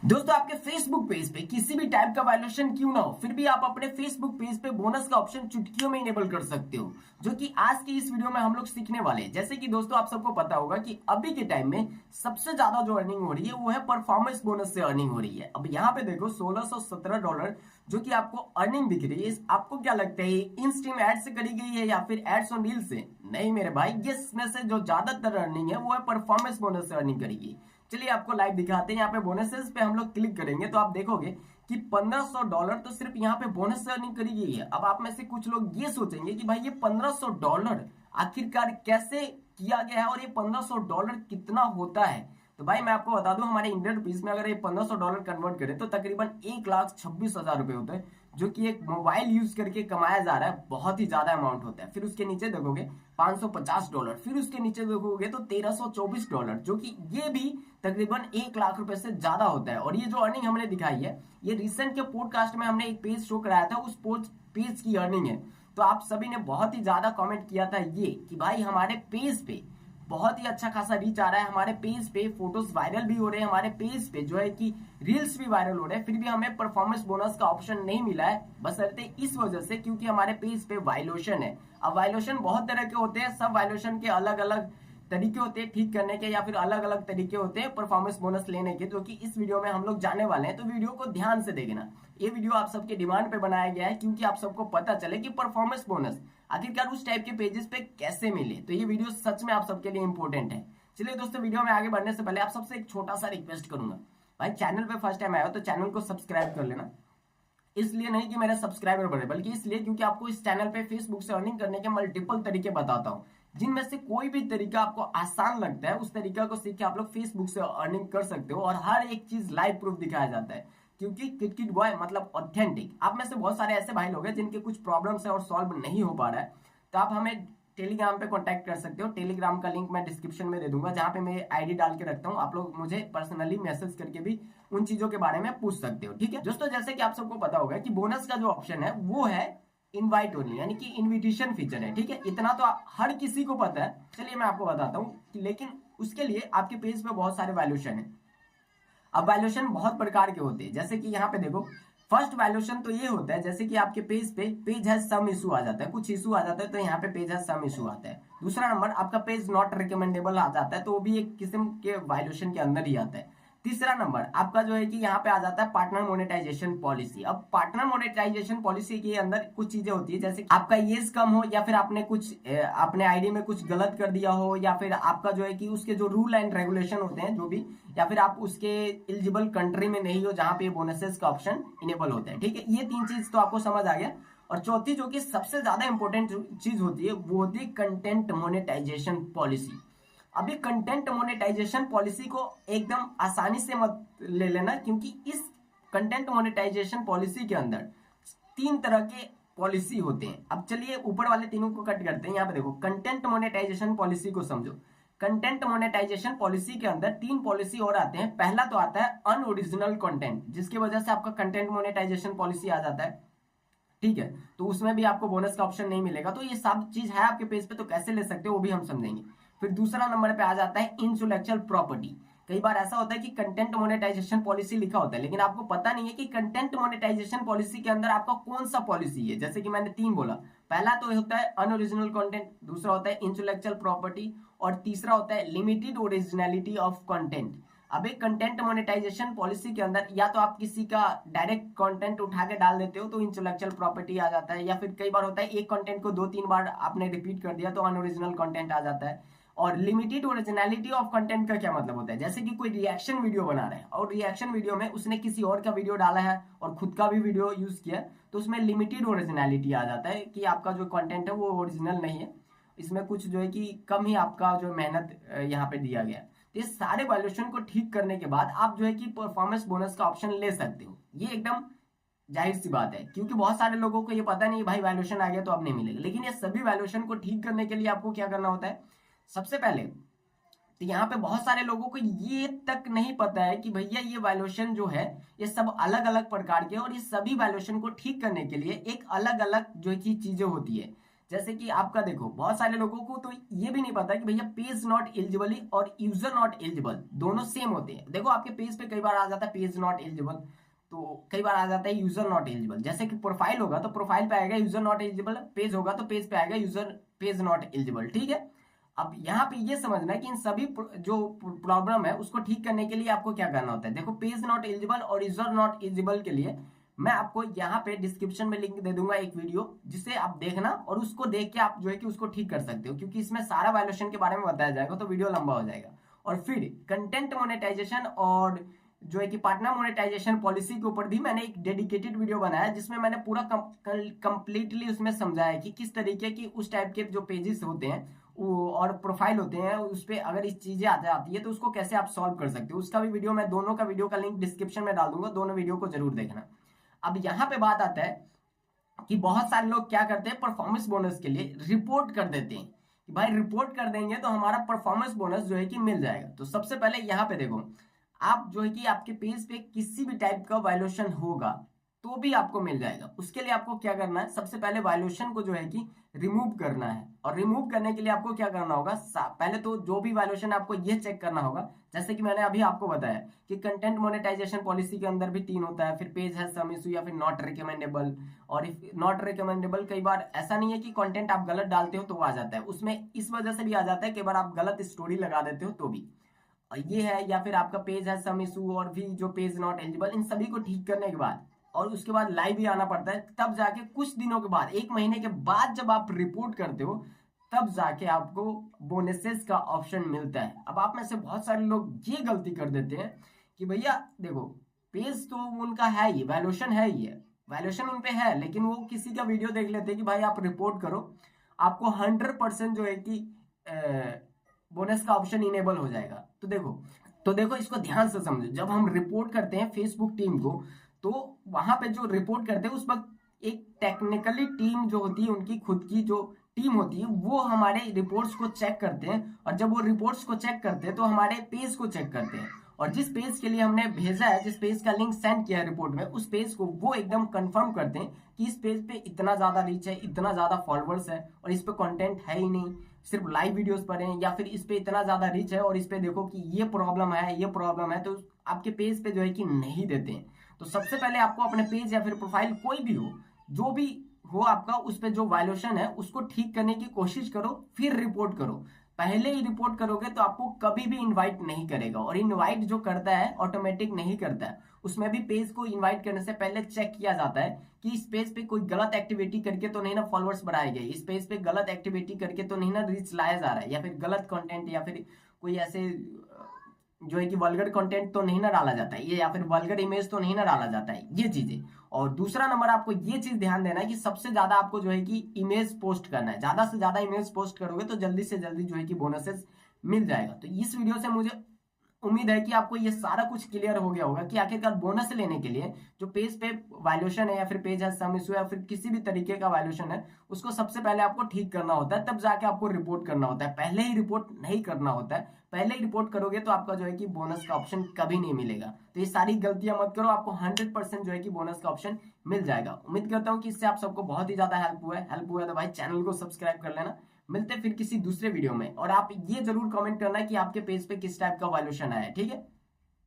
दोस्तों आपके Facebook page पे किसी भी टाइप का वायलेशन क्यों ना हो, फिर भी आप अपने फेसबुक पेज पे बोनस का ऑप्शन चुटकियों में इनेबल कर सकते हो, जो कि आज की इस वीडियो में हम लोग सीखने वाले हैं। जैसे कि दोस्तों आप सबको पता होगा कि अभी के टाइम में सबसे ज्यादा जो अर्निंग हो रही है वो है परफॉर्मेंस बोनस से अर्निंग हो रही है। अब यहाँ पे देखो $1617 जो कि आपको अर्निंग दिख रही है। आपको क्या लगता है इन स्ट्रीम एड से करी गई है या फिर एड्स ऑन रील से? नहीं मेरे भाई, ये इसमें से जो ज्यादातर अर्निंग है वो है परफॉर्मेंस बोनस से अर्निंग करेगी। चलिए आपको लाइव दिखाते हैं। यहाँ पे बोनसेस पे हम लोग क्लिक करेंगे तो आप देखोगे कि $1500 तो सिर्फ यहाँ पे बोनस से अर्निंग करी गई है। अब आप में से कुछ लोग ये सोचेंगे कि भाई ये $1500 आखिरकार कैसे किया गया है और ये $1500 कितना होता है। तो भाई मैं आपको बता दूं, हमारे इंडियन रुपीज में अगर ये $1500 कन्वर्ट करें तो तकरीबन 1,26,000 रुपए होते हैं, जो कि एक मोबाइल यूज करके कमाया जा रहा है। बहुत ही ज्यादा अमाउंट होता है। फिर उसके नीचे देखोगे $550, फिर उसके नीचे देखोगे तो $1324, जो कि ये भी तकरीबन 1 लाख रुपए से ज्यादा होता है। और ये जो अर्निंग हमने दिखाई है ये रिसेंट के पॉडकास्ट में हमने एक पेज शो कराया था, उस पेज की अर्निंग है। तो आप सभी ने बहुत ही ज्यादा कमेंट किया था ये कि भाई हमारे पेज पे बहुत ही अच्छा खासा रीच आ रहा है, हमारे पेज पे फोटोज वायरल भी हो रहे हैं, हमारे पेज पे जो है कि रील्स भी वायरल हो रहे हैं, फिर भी हमें परफॉर्मेंस बोनस का ऑप्शन नहीं मिला है। बशर्ते इस वजह से क्योंकि हमारे पेज पे वायलेशन है। अब वायलेशन बहुत तरह के होते हैं, सब वायलेशन के अलग अलग तरीके होते हैं ठीक करने के, या फिर अलग अलग तरीके होते हैं परफॉर्मेंस बोनस लेने के, जो कि इस वीडियो में हम लोग जाने वाले हैं। तो वीडियो को ध्यान से देखना। ये वीडियो आप सबके डिमांड पे बनाया गया है क्योंकि आप सबको पता चले कि परफॉर्मेंस बोनस आखिरकार उस टाइप के पेजेस पे कैसे मिले। तो ये वीडियो सच में आप सबके लिए इंपॉर्टेंट है। चलिए दोस्तों, वीडियो में आगे बढ़ने से पहले आप सबसे एक छोटा सा रिक्वेस्ट करूंगा, भाई चैनल पे फर्स्ट टाइम आया हो तो चैनल को सब्सक्राइब कर लेना। इसलिए नहीं कि मेरे सब्सक्राइबर बढ़े, बल्कि इसलिए क्योंकि आपको इस चैनल पे फेसबुक से अर्निंग करने के मल्टीपल तरीके बताता हूँ, जिनमें से कोई भी तरीका आपको आसान लगता है उस तरीका को सीख के आप लोग फेसबुक से अर्निंग कर सकते हो। और हर एक चीज लाइव प्रूफ दिखाया जाता है, क्योंकि किट बॉय मतलब ऑथेंटिक। आप में से बहुत सारे ऐसे भाई लोग हैं जिनके कुछ प्रॉब्लम्स है और सॉल्व नहीं हो पा रहा है, तो आप हमें टेलीग्राम पे कांटेक्ट कर सकते हो। टेलीग्राम का लिंक मैं डिस्क्रिप्शन में दे दूंगा, जहां पे मैं आईडी डाल के रखता हूं। आप लोग मुझे पर्सनली मैसेज करके भी उन चीजों के बारे में पूछ सकते हो। ठीक है दोस्तों, जैसे कि आप सबको पता होगा कि बोनस का जो ऑप्शन है वो है इनवाइट ओनली, यानी कि इनविटेशन फीचर है। ठीक है, इतना तो हर किसी को पता है। चलिए मैं आपको बताता हूँ, लेकिन उसके लिए आपके पेज पे बहुत सारे वैल्यूशन है। अब वैल्यूशन बहुत प्रकार के होते हैं, जैसे कि यहाँ पे देखो फर्स्ट वैल्यूशन तो ये होता है, जैसे कि आपके पेज पे पेज है सम इशू आ जाता है, कुछ इशू आ जाता है तो यहाँ पे पेज है सम इशू आता है। दूसरा नंबर आपका पेज नॉट रिकमेंडेबल आ जाता है, तो वो भी एक किस्म के वैल्यूशन के अंदर ही आता है। तीसरा नंबर आपका जो है कि यहाँ पे आ जाता है पार्टनर मोनेटाइजेशन पॉलिसी। अब पार्टनर मोनेटाइजेशन पॉलिसी के अंदर कुछ चीजें होती है, जैसे आपका एज कम हो, या फिर आपने कुछ अपने आईडी में कुछ गलत कर दिया हो, या फिर आपका जो है कि उसके जो रूल एंड रेगुलेशन होते हैं जो भी, या फिर आप उसके एलिजिबल कंट्री में नहीं हो जहां पे बोनसेस का ऑप्शन इनेबल होता है। ठीक है, ये तीन चीज तो आपको समझ आ गया। और चौथी जो कि सबसे ज्यादा इंपॉर्टेंट चीज होती है वो होती है कंटेंट मोनेटाइजेशन पॉलिसी। अभी कंटेंट मोनेटाइजेशन पॉलिसी को एकदम आसानी से मत ले लेना, क्योंकि इस कंटेंट मोनेटाइजेशन पॉलिसी के अंदर 3 तरह के पॉलिसी होते हैं। अब चलिए ऊपर वाले तीनों को कट करते हैं। यहाँ पे देखो कंटेंट मोनेटाइजेशन पॉलिसी को समझो। कंटेंट मोनेटाइजेशन पॉलिसी के अंदर 3 पॉलिसी और आते हैं। पहला तो आता है अनओरिजिनल कंटेंट, जिसकी वजह से आपका कंटेंट मोनेटाइजेशन पॉलिसी आ जाता है। ठीक है, तो उसमें भी आपको बोनस का ऑप्शन नहीं मिलेगा। तो ये सब चीज है आपके पेज पे, तो कैसे ले सकते हो वो भी हम समझेंगे। फिर दूसरा नंबर पे आ जाता है इंटेलेक्चुअल प्रॉपर्टी। कई बार ऐसा होता है कि कंटेंट मोनेटाइजेशन पॉलिसी लिखा होता है, लेकिन आपको पता नहीं है कि कंटेंट मोनेटाइजेशन पॉलिसी के अंदर आपका कौन सा पॉलिसी है। जैसे कि मैंने 3 बोला, पहला तो होता है अनओरिजिनल कंटेंट, दूसरा होता है इंटेलेक्चुअल प्रॉपर्टी, और तीसरा होता है लिमिटेड ओरिजिनलिटी ऑफ कंटेंट। अब एक कंटेंट मोनेटाइजेशन पॉलिसी के अंदर या तो आप किसी का डायरेक्ट कंटेंट उठा के डाल देते हो तो इंटेलेक्चुअल प्रॉपर्टी आ जाता है, या फिर कई बार होता है एक कंटेंट को 2-3 बार आपने रिपीट कर दिया तो अनओरिजिनल कंटेंट आ जाता है। और लिमिटेड ओरिजिनलिटी ऑफ कंटेंट का क्या मतलब होता है, जैसे कि कोई रिएक्शन वीडियो बना रहा है और रिएक्शन वीडियो में उसने किसी और का वीडियो डाला है और खुद का भी वीडियो यूज किया, तो उसमें लिमिटेड ओरिजिनलिटी आ जाता है कि आपका जो कंटेंट है वो ओरिजिनल नहीं है, इसमें कुछ जो है कि कम ही आपका जो मेहनत यहाँ पे दिया गया। तो ये सारे वैल्यूएशन को ठीक करने के बाद आप जो है कि परफॉर्मेंस बोनस का ऑप्शन ले सकते हो। ये एकदम जाहिर सी बात है, क्योंकि बहुत सारे लोगों को ये पता नहीं भाई वैल्यूएशन आ गया तो अब नहीं मिलेगा। लेकिन ये सभी वैल्यूएशन को ठीक करने के लिए आपको क्या करना होता है, सबसे पहले तो यहाँ पे बहुत सारे लोगों को ये तक नहीं पता है कि भैया ये वैल्यूएशन जो है ये सब अलग अलग प्रकार के, और ये सभी वैल्यूएशन को ठीक करने के लिए एक अलग अलग जो की चीजें होती है। जैसे कि आपका देखो बहुत सारे लोगों को तो ये भी नहीं पता कि भैया पेज नॉट एलिजिबल और यूजर नॉट एलिजिबल दोनों सेम होते हैं। देखो आपके पेज पे कई बार आ जाता है पेज नॉट एलिजिबल, तो कई बार आ जाता है यूजर नॉट एलिजिबल। जैसे कि प्रोफाइल होगा तो प्रोफाइल पे आएगा यूजर नॉट एलिजिबल, पेज होगा तो पेज पे आएगा यूजर पेज नॉट एलिजिबल, ठीक है। अब यहाँ पे ये समझना है कि इन सभी जो प्रॉब्लम है उसको ठीक करने के लिए आपको क्या करना होता है। देखो पेज नॉट एलिजिबल और यूजर नॉट एलिजिबल के लिए मैं आपको यहाँ पे डिस्क्रिप्शन में लिंक दे दूंगा एक वीडियो, जिसे आप देखना और उसको देख के आप जो है कि उसको ठीक कर सकते हो, क्योंकि इसमें सारा वायलेशन के बारे में बताया जाएगा तो वीडियो लंबा हो जाएगा। और फिर कंटेंट मोनेटाइजेशन और जो है कि पार्टनर मोनेटाइजेशन पॉलिसी के ऊपर भी मैंने एक डेडिकेटेड वीडियो बनाया, जिसमें मैंने पूरा कंप्लीटली उसमें समझाया कि किस तरीके की उस टाइप के जो पेजेस होते हैं और प्रोफाइल होते हैं उस पर अगर इस चीजें आ जाती है तो उसको कैसे आप सॉल्व कर सकते हो। उसका भी वीडियो मैं दोनों का वीडियो का लिंक डिस्क्रिप्शन में डाल दूंगा, दोनों वीडियो को जरूर देखना। अब यहाँ पे बात आता है कि बहुत सारे लोग क्या करते हैं, परफॉर्मेंस बोनस के लिए रिपोर्ट कर देते हैं कि भाई रिपोर्ट कर देंगे तो हमारा परफॉर्मेंस बोनस जो है कि मिल जाएगा। तो सबसे पहले यहाँ पे देखो, आप जो है कि आपके पेज पे किसी भी टाइप का वायलेशन होगा तो भी आपको मिल जाएगा। उसके लिए आपको क्या करना है, सबसे पहले वायलेशन को जो है कि रिमूव करना है। और रिमूव करने के लिए आपको क्या करना होगा, पहले तो जो भी वायलेशन है आपको ये चेक करना होगा, जैसे कि मैंने अभी आपको बताया कि कंटेंट मोनेटाइजेशन पॉलिसी के अंदर भी 3 होता है, फिर पेज हैज सम इशू या फिर नॉट रिकमेंडेबल। और इफ नॉट रिकमेंडेबल कई बार ऐसा नहीं है कि कंटेंट आप गलत डालते हो तो आ जाता है, उसमें इस वजह से भी आ जाता है कई बार आप गलत स्टोरी लगा देते हो तो भी ये है। या फिर आपका पेज है सम इशू और भी जो पेज नॉट एलिजिबल, इन सभी को ठीक करने के बाद और उसके बाद लाइव भी आना पड़ता है, तब जाके कुछ दिनों के बाद 1 महीने के बाद जब आप रिपोर्ट करते हो तब जाके आपको बोनसेस का ऑप्शन मिलता है। अब आप में से बहुत सारे लोग ये गलती कर देते हैं कि भैया देखो पेज तो उनका है ही, वैल्यूएशन है ही है, वैल्यूएशन उन पे है, लेकिन वो किसी का वीडियो देख लेते हैं कि भाई आप रिपोर्ट करो, आपको 100% जो है कि बोनस का ऑप्शन इनेबल हो जाएगा। तो देखो इसको ध्यान से समझो, जब हम रिपोर्ट करते हैं फेसबुक टीम को तो वहां पे जो रिपोर्ट करते हैं उस वक्त एक टेक्निकली टीम जो होती है, उनकी खुद की जो टीम होती है वो हमारे रिपोर्ट्स को चेक करते हैं। और जब वो रिपोर्ट्स को चेक करते हैं तो हमारे पेज को चेक करते हैं, और जिस पेज के लिए हमने भेजा है, जिस पेज का लिंक सेंड किया है रिपोर्ट में, उस पेज को वो एकदम कंफर्म करते हैं कि इस पेज पे इतना ज्यादा रीच है, इतना ज्यादा फॉलोअर्स है और इस पे कंटेंट है ही नहीं, सिर्फ लाइव वीडियोस पर हैं, या फिर इस पे इतना ज्यादा रीच है और इस पे देखो कि ये प्रॉब्लम है, ये प्रॉब्लम है, तो आपके पेज पे जो है कि नहीं देते हैं। तो सबसे पहले आपको अपने पेज या फिर प्रोफाइल कोई भी हो, जो भी हो आपका, उस पे जो वायलेशन है उसको ठीक करने की कोशिश करो, फिर रिपोर्ट करो। पहले ही रिपोर्ट करोगे तो आपको कभी भी इनवाइट नहीं करेगा, और इनवाइट जो करता है ऑटोमेटिक नहीं करता है, उसमें भी पेज को इनवाइट करने से पहले चेक किया जाता है कि इस पेज पे कोई गलत एक्टिविटी करके तो नहीं ना फॉलोअर्स बढ़ाए गए, इस पेज पे गलत एक्टिविटी करके तो नहीं ना रीच लाया जा रहा है, या फिर गलत कंटेंट या फिर कोई ऐसे जो है कि वल्गर कंटेंट तो नहीं ना डाला जाता है, ये या फिर वल्गर इमेज तो नहीं ना डाला जाता है, ये चीजें। और दूसरा नंबर आपको ये चीज ध्यान देना है कि सबसे ज्यादा आपको जो है कि इमेज पोस्ट करना है, ज्यादा से ज्यादा इमेज पोस्ट करोगे तो जल्दी से जल्दी जो है कि बोनसेस मिल जाएगा। तो इस वीडियो से मुझे उम्मीद है कि आपको ये सारा कुछ क्लियर हो गया होगा कि आखिरकार बोनस लेने के लिए जो पेज पे वायलेशन है या फिर पेज है सम इशू या फिर किसी भी तरीके का वायलेशन है, उसको सबसे पहले आपको ठीक करना होता है, तब जाके आपको रिपोर्ट करना होता है, पहले ही रिपोर्ट नहीं करना होता है। पहले ही रिपोर्ट करोगे तो आपका जो है कि बोनस का ऑप्शन कभी नहीं मिलेगा। तो ये सारी गलतियां मत करो, आपको 100% जो है कि बोनस का ऑप्शन मिल जाएगा। उम्मीद करता हूँ कि इससे आप सबको बहुत ही ज्यादा हेल्प हुआ है तो भाई चैनल को सब्सक्राइब कर लेना। मिलते हैं फिर किसी दूसरे वीडियो में, और आप ये जरूर कमेंट करना कि आपके पेज पे किस टाइप का वायलेशन आया है, ठीक है।